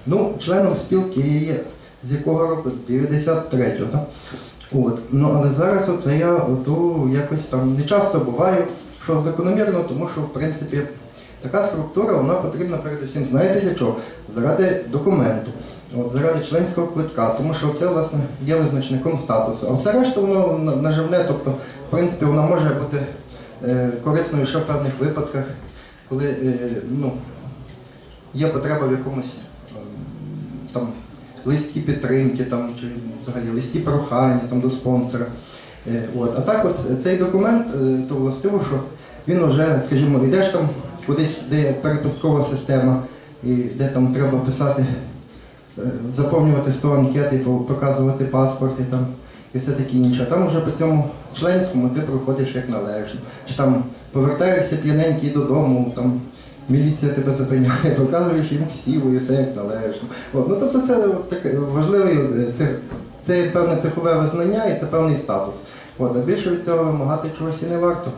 Ну, членом спілки я є з якого року? 93-го, так? От. Ну, але зараз оце я якось там не часто буваю, що закономірно, тому що, в принципі, така структура, вона потрібна передусім, знаєте для чого? Заради документу, заради членського квитка, тому що це, власне, є визначником статусу. А все решта воно наживне, тобто, в принципі, вона може бути корисною ще в певних випадках, коли є потреба в якомусь там листі підтримки, там, чи взагалі листі прохання там, до спонсора. А так от цей документ, то властиво, що він вже, скажімо, йдеш там кудись, де є перепусткова система, і де там треба писати, заповнювати 100 анкет, і показувати паспорт і все таке інше. А там вже по цьому членському ти проходиш як належно. Чи там повертаєшся п'яненький додому, там міліція тебе зупиняє, показуєш їм ксіву і все як належно. Тобто це таке важливе, це певне цехове визнання і це певний статус. А більше від цього вимагати чогось і не варто.